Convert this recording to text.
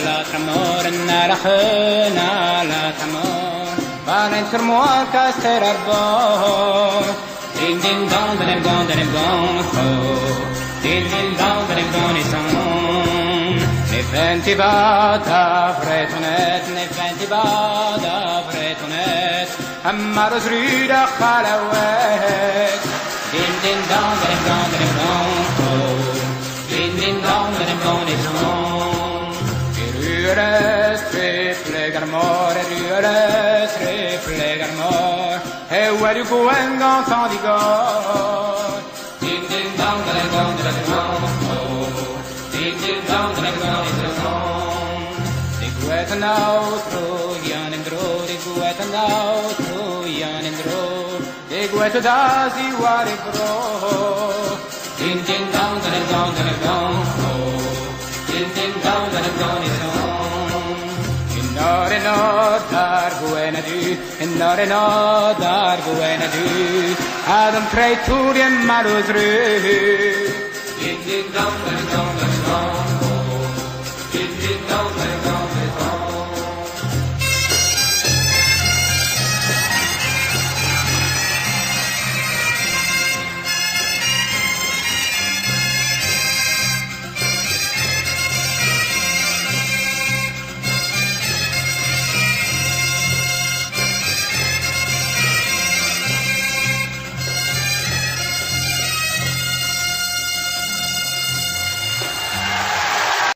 l'autre amour, l'autre amour. Parlez sur moi, casser l'arbor. Ding ding dong, ding dong, ding dong, oh. Ding ding dong, ding dong, ils sont. Les fenti bada, bretonnet, les fenti bada, bretonnet. Amaros ruda khalawet. Ding ding dong, ding dong, ding dong, oh. Ding ding dong, ding dong, ils sont. Rules, triple garmor, rules, triple garmor. Et où est-ce que vous entendez God? Ding ding dong, ding dong, ding dong, oh. Ding ding dong, ding dong, ding dong. Dig wet and out, Jan and Dro. Dig wet and out, Jan and Dro. Dig wet and out, what it bro. Ding ding dong, ding dong, ding dong, oh. Ding ding dong, ding dong, ding dong. Dar guena du Adam pray to the malus ru Ding ding dong dong dong dong